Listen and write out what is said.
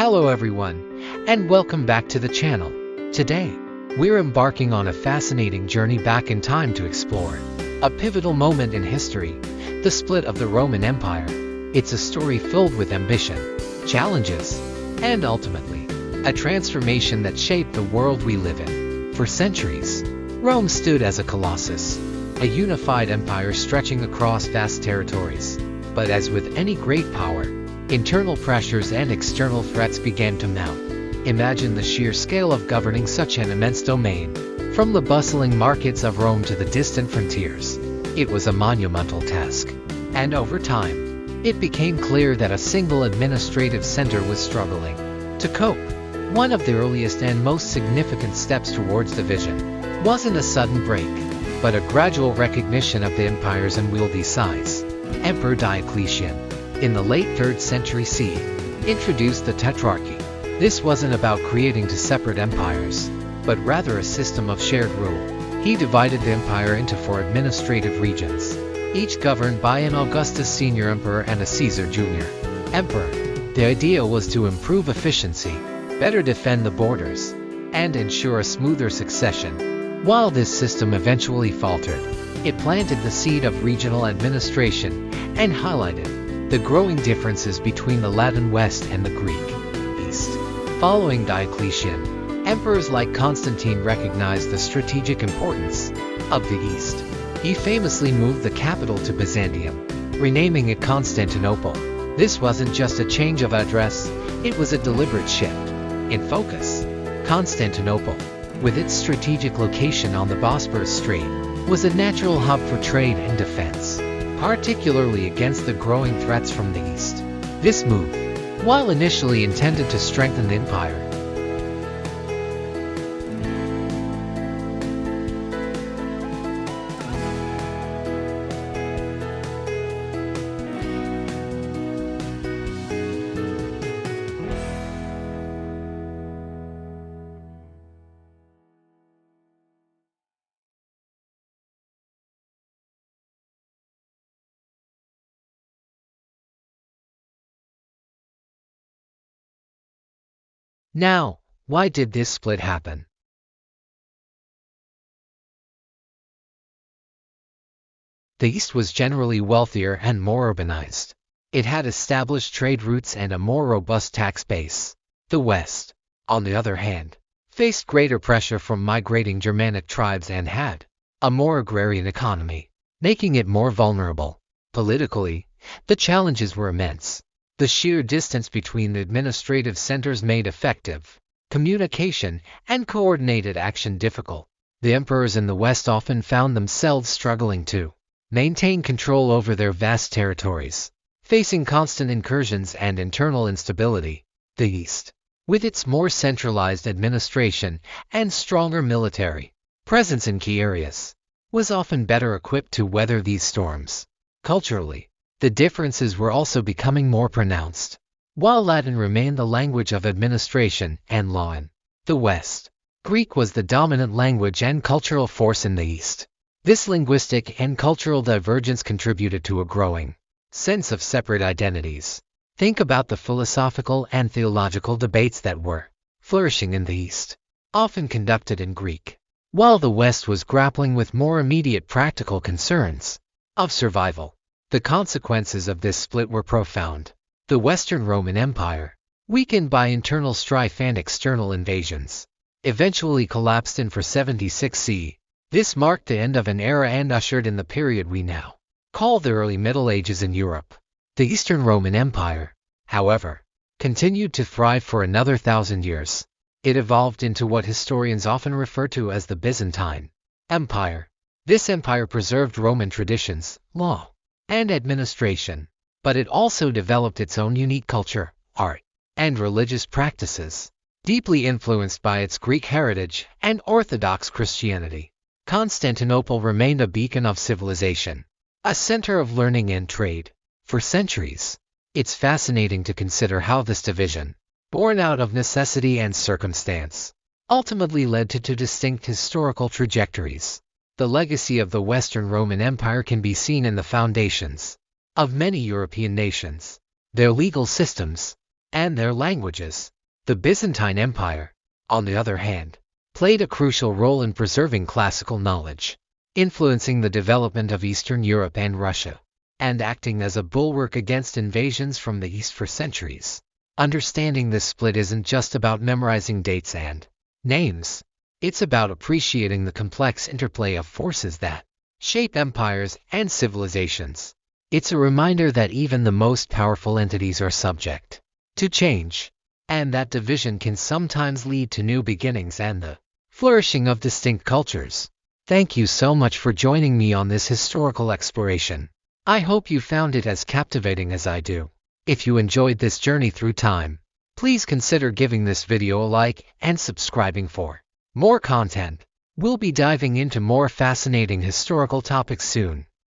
Hello everyone, and welcome back to the channel. Today, we're embarking on a fascinating journey back in time to explore a pivotal moment in history, the split of the Roman Empire. It's a story filled with ambition, challenges, and ultimately, a transformation that shaped the world we live in. For centuries, Rome stood as a colossus, a unified empire stretching across vast territories. But as with any great power, internal pressures and external threats began to mount. Imagine the sheer scale of governing such an immense domain. From the bustling markets of Rome to the distant frontiers, it was a monumental task. And over time, it became clear that a single administrative center was struggling to cope. One of the earliest and most significant steps towards division wasn't a sudden break, but a gradual recognition of the empire's unwieldy size. Emperor Diocletian, in the late 3rd century CE, introduced the Tetrarchy. This wasn't about creating two separate empires, but rather a system of shared rule. He divided the empire into 4 administrative regions, each governed by an Augustus Senior Emperor and a Caesar Junior Emperor. The idea was to improve efficiency, better defend the borders, and ensure a smoother succession. While this system eventually faltered, it planted the seed of regional administration and highlighted the growing differences between the Latin West and the Greek East. Following Diocletian, emperors like Constantine recognized the strategic importance of the East. He famously moved the capital to Byzantium, renaming it Constantinople. This wasn't just a change of address, it was a deliberate shift in focus. Constantinople, with its strategic location on the Bosporus Strait, was a natural hub for trade and defense, particularly against the growing threats from the east. This move, while initially intended to strengthen the empire, Now, why did this split happen? The East was generally wealthier and more urbanized. It had established trade routes and a more robust tax base. The West, on the other hand, faced greater pressure from migrating Germanic tribes and had a more agrarian economy, making it more vulnerable. Politically, the challenges were immense. The sheer distance between the administrative centers made effective communication and coordinated action difficult. The emperors in the West often found themselves struggling to maintain control over their vast territories, facing constant incursions and internal instability. The East, with its more centralized administration and stronger military presence in key areas, was often better equipped to weather these storms. Culturally, the differences were also becoming more pronounced. While Latin remained the language of administration and law in the West, Greek was the dominant language and cultural force in the East. This linguistic and cultural divergence contributed to a growing sense of separate identities. Think about the philosophical and theological debates that were flourishing in the East, often conducted in Greek, while the West was grappling with more immediate practical concerns of survival. The consequences of this split were profound. The Western Roman Empire, weakened by internal strife and external invasions, eventually collapsed in 476 CE. This marked the end of an era and ushered in the period we now call the early Middle Ages in Europe. The Eastern Roman Empire, however, continued to thrive for another 1,000 years. It evolved into what historians often refer to as the Byzantine Empire. This empire preserved Roman traditions, law, and administration, but it also developed its own unique culture, art, and religious practices, deeply influenced by its Greek heritage and Orthodox Christianity. Constantinople remained a beacon of civilization, a center of learning and trade. For centuries, it's fascinating to consider how this division, born out of necessity and circumstance, ultimately led to 2 distinct historical trajectories. The legacy of the Western Roman Empire can be seen in the foundations of many European nations. Their legal systems, and their languages. The Byzantine Empire, on the other hand, played a crucial role in preserving classical knowledge, influencing the development of Eastern Europe and Russia, and acting as a bulwark against invasions from the East for centuries. Understanding this split isn't just about memorizing dates and names. It's about appreciating the complex interplay of forces that shape empires and civilizations. It's a reminder that even the most powerful entities are subject to change, and that division can sometimes lead to new beginnings and the flourishing of distinct cultures. Thank you so much for joining me on this historical exploration. I hope you found it as captivating as I do. If you enjoyed this journey through time, please consider giving this video a like and subscribing for more content. We'll be diving into more fascinating historical topics soon.